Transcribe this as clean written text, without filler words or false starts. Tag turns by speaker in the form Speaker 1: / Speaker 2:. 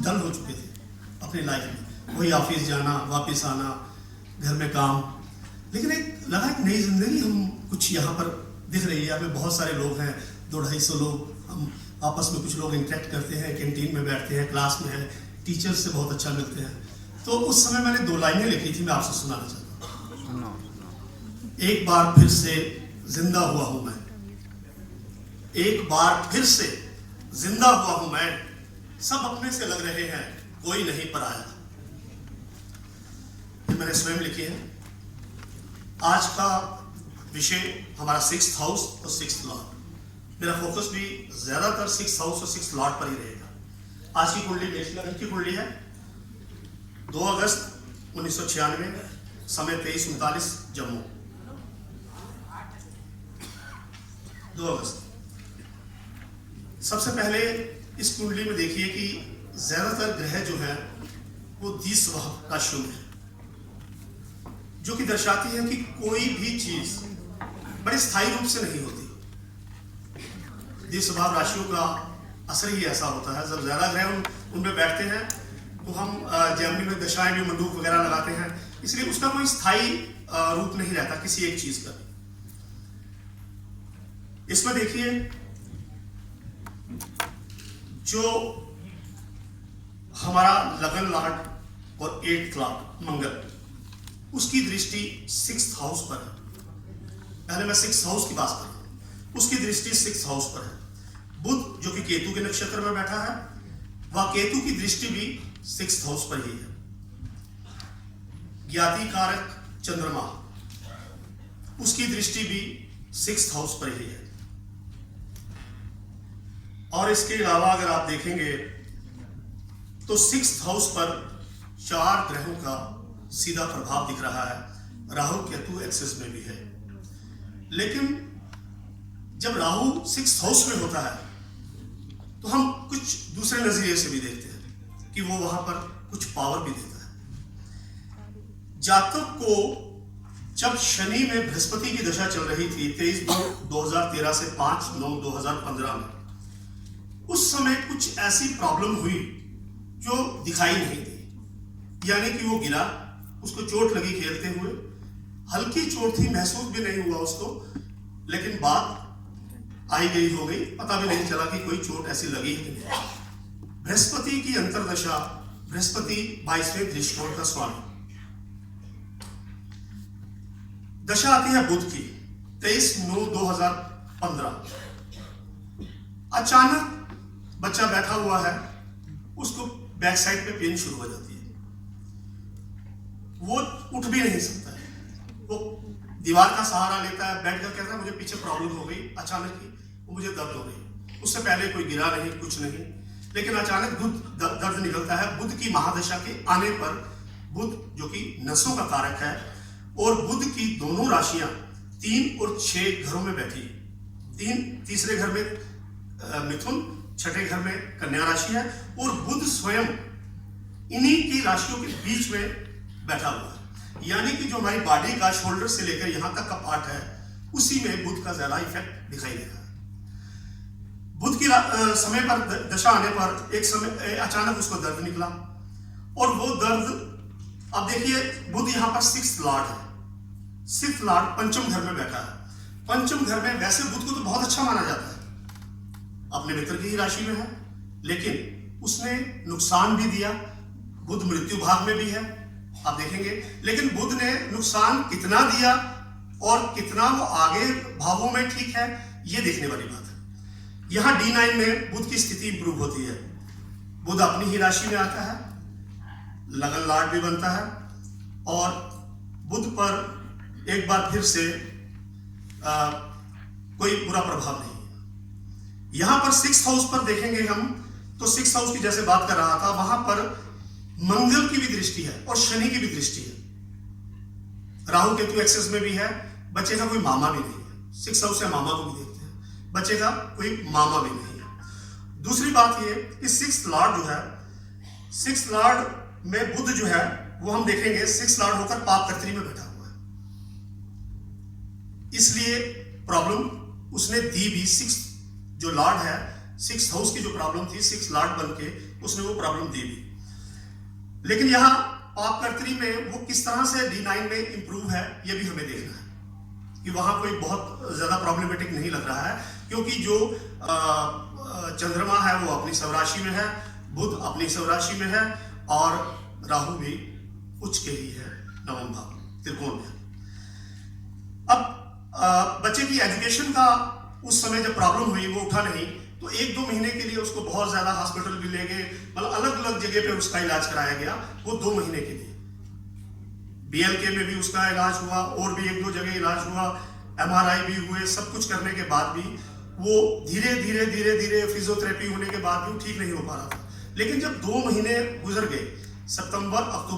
Speaker 1: डल हो चुके थे अपनी लाइफ में, वही ऑफिस जाना, वापस आना, घर में काम। लेकिन एक लगा एक नई जिंदगी हम कुछ यहाँ पर दिख रही है। यहाँ पे बहुत सारे लोग हैं, 200-250 लोग, हम आपस में कुछ लोग इंटरेक्ट करते हैं, कैंटीन में बैठते हैं, क्लास में हैं, टीचर्स से बहुत अच्छा मिलते हैं। तो उस समय मैंने 2 लाइनें लिखी थी, मैं आपसे सुनाना चाहता हूँ। एक बार फिर से जिंदा हुआ हूं मैं, एक बार फिर से जिंदा हुआ हूं मैं, सब अपने से लग रहे हैं, कोई नहीं पराया। ये मैंने स्वयं लिखी है। आज का विषय हमारा 6th हाउस और 6th लॉर्ड। मेरा फोकस भी ज्यादातर 6th हाउस और 6th लॉर्ड पर ही रहेगा। आज की कुंडली मेष लग्न की कुंडली है। 2 अगस्त 1996, समय 23:39, जम्मू। 2 अगस्त। सबसे पहले इस कुंडली में देखिए कि ज्यादातर ग्रह जो है वो द्विस्वभाव का शुभ है, जो कि दर्शाती है कि कोई भी चीज बड़े स्थायी रूप से नहीं होती। द्विस्वभाव राशियों का असर ही ऐसा होता है। जब ज्यादा ग्रह उनमें बैठते हैं तो हम जर्मनी में दशाएं भी मंडूक वगैरह लगाते हैं, इसलिए उसका कोई स्थायी रूप नहीं रहता किसी एक चीज का। इसमें देखिए जो हमारा लगन लॉर्ड और 8th लॉर्ड मंगल, उसकी दृष्टि 6th हाउस पर है। पहले मैं 6th हाउस की बात कर रहा हूं, उसकी दृष्टि 6th हाउस पर है। बुध जो कि केतु के नक्षत्र में बैठा है, वह केतु की दृष्टि भी 6th हाउस पर ही है। ज्ञाति कारक चंद्रमा, उसकी दृष्टि भी 6th हाउस पर ही है। और इसके अलावा अगर आप देखेंगे तो 6th हाउस पर 4 ग्रहों का सीधा प्रभाव दिख रहा है। राहु केतु एक्सेस में भी है। लेकिन जब राहु 6th हाउस में होता है तो हम कुछ दूसरे नजरिए से भी देखते हैं कि वो वहां पर कुछ पावर भी देता है। जातक को जब शनि में बृहस्पति की दशा चल रही थी 23/2/2013 से 5/9/2015 में, उस समय कुछ ऐसी प्रॉब्लम हुई जो दिखाई नहीं दी। यानी कि वो गिरा, उसको चोट लगी खेलते हुए, हल्की चोट थी, महसूस भी नहीं हुआ उसको, लेकिन बात आई गई हो गई, पता भी नहीं चला कि कोई चोट ऐसी लगी है कि नहीं। बृहस्पति की अंतरदशा, बृहस्पति 22वें दृष्टिकोण का स्वामी। दशा आती है बुध की 23/9/2015। अचानक बच्चा बैठा हुआ है, उसको बैक साइड पे पेन शुरू हो जाती है, वो उठ भी नहीं सकता है, वो दीवार का सहारा लेता है, बैठ कर कहता है मुझे पीछे प्रॉब्लम हो गई, अचानक ही मुझे दर्द हो गई। उससे पहले कोई गिरा नहीं, कुछ नहीं, लेकिन अचानक दर्द निकलता है। बुध की महादशा के आने पर, बुध जो कि नसों का कारक है, और बुध की दोनों राशियां 3 और 6 घरों में बैठी है। तीसरे घर में मिथुन, छठे घर में कन्या राशि है, और बुध स्वयं इन्हीं की राशियों के बीच में बैठा हुआ है। यानी कि जो हमारी बॉडी का शोल्डर से लेकर यहां तक का पार्ट है, उसी में बुध का ज्यादा इफेक्ट दिखाई दे रहा है। बुध की समय पर दशा आने पर एक समय अचानक उसको दर्द निकला, और वो दर्द, अब देखिए बुध यहां पर 6th लॉर्ड है। 6th लॉर्ड पंचम घर में बैठा है। पंचम घर में वैसे बुध को तो बहुत अच्छा माना जाता है, अपने मित्र की ही राशि में है, लेकिन उसने नुकसान भी दिया। बुध मृत्यु भाग में भी है, आप देखेंगे। लेकिन बुध ने नुकसान कितना दिया और कितना वो आगे भावों में ठीक है, ये देखने वाली बात है। यहां D9 में बुध की स्थिति इंप्रूव होती है। बुध अपनी ही राशि में आता है, लगन लॉर्ड भी बनता है, और बुध पर एक बार फिर से कोई बुरा प्रभाव नहीं है। यहां पर 6th हाउस पर देखेंगे हम तो 6th हाउस की जैसे बात कर रहा था, वहां पर मंगल की भी दृष्टि है और शनि की भी दृष्टि है। राहु केतु एक्सेस में भी है। बच्चे का कोई मामा भी नहीं है। 6th हाउस से मामा को भी देखते हैं, बच्चे का कोई मामा भी नहीं है। दूसरी बात ये कि 6th लॉर्ड जो है, 6th लॉर्ड में बुध जो है वो हम देखेंगे 6th लॉर्ड होकर पाप कर्त्री में बैठा हुआ है, इसलिए प्रॉब्लम उसने दी भी। 6th जो लॉर्ड है, 6th हाउस की जो प्रॉब्लम थी, 6th लॉर्ड बन के उसने वो प्रॉब्लम दी भी। लेकिन यहाँ पाप कर्तरी में वो किस तरह से D9 में इंप्रूव है, ये भी हमें देखना है कि वहाँ कोई बहुत ज़्यादा प्रॉब्लमेटिक नहीं लग रहा है, क्योंकि जो चंद्रमा है वो अपनी स्वराशि में है, बुध अपनी स्वराशि में है, और राहु भी उच्च के ही है, नवम भाव त्रिकोण में। अब बच्चे की एजुकेशन का उस समय जब प्रॉब्लम हुई, वो उठा नहीं, तो 1-2 महीने के लिए उसको बहुत ज्यादा हॉस्पिटल भी ले गए, मतलब अलग अलग जगह पे उसका इलाज कराया गया, वो 2 महीने के लिए। BLK में भी उसका इलाज हुआ, और भी 1-2 जगह इलाज हुआ, MRI भी हुए, सब कुछ करने के बाद भी वो धीरे धीरे फिजियोथेरेपी होने के बाद भी ठीक नहीं हो पा रहा था। लेकिन जब 2 महीने गुजर गए, सितंबर, अक्टूबर